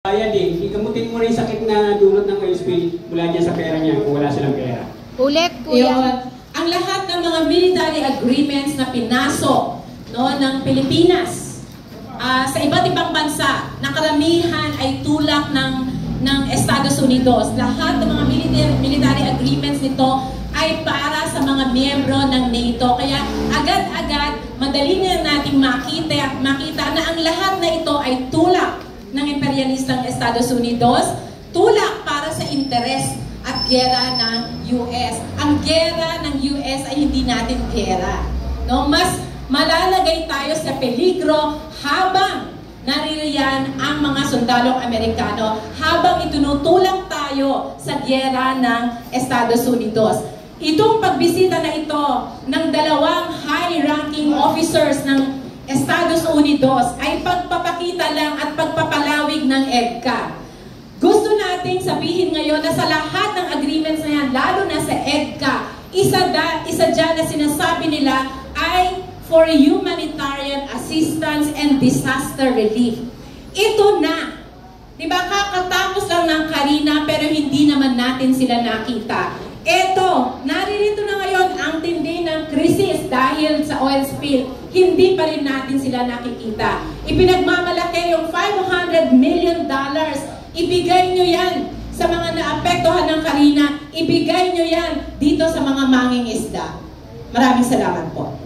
Ayan din, ikamutin mo rin sakit na dulot ng oil spill mula dyan sa pera niya kung wala silang pera. Ulit, kuya. Ang lahat ng mga military agreements na pinasok ng Pilipinas sa iba't ibang bansa, na karamihan ay tulak ng Estados Unidos. Lahat ng mga military agreements nito ay para sa mga miyembro ng NATO. Kaya agad-agad, madali na nating makita na ang lahat na ito ay tulak ng imperialistang Estados Unidos, tulak para sa interes at gera ng US. Ang gera ng US ay hindi natin gera. No? Mas malalagay tayo sa peligro habang naririyan ang mga sundalong Amerikano, habang itinutulak tayo sa gera ng Estados Unidos. Itong pagbisita na ito ng dalawang high-ranking officers ng Estados Unidos ay pagpapakita lang at pagpapalawig ng EDCA. Gusto nating sabihin ngayon na sa lahat ng agreements na yan, lalo na sa EDCA, isa dyan na sinasabi nila ay for humanitarian assistance and disaster relief. Ito na. Diba, kakatapos lang ng Karina pero hindi naman natin sila nakita. Ito, naririto na ngayon ang tindi ng krisis dahil sa oil spill. Hindi pa rin natin sila nakikita. Ipinagmamalaki yung $500 million. Ibigay nyo yan sa mga naapektuhan ng Karina. Ibigay nyo yan dito sa mga mangingisda. Maraming salamat po.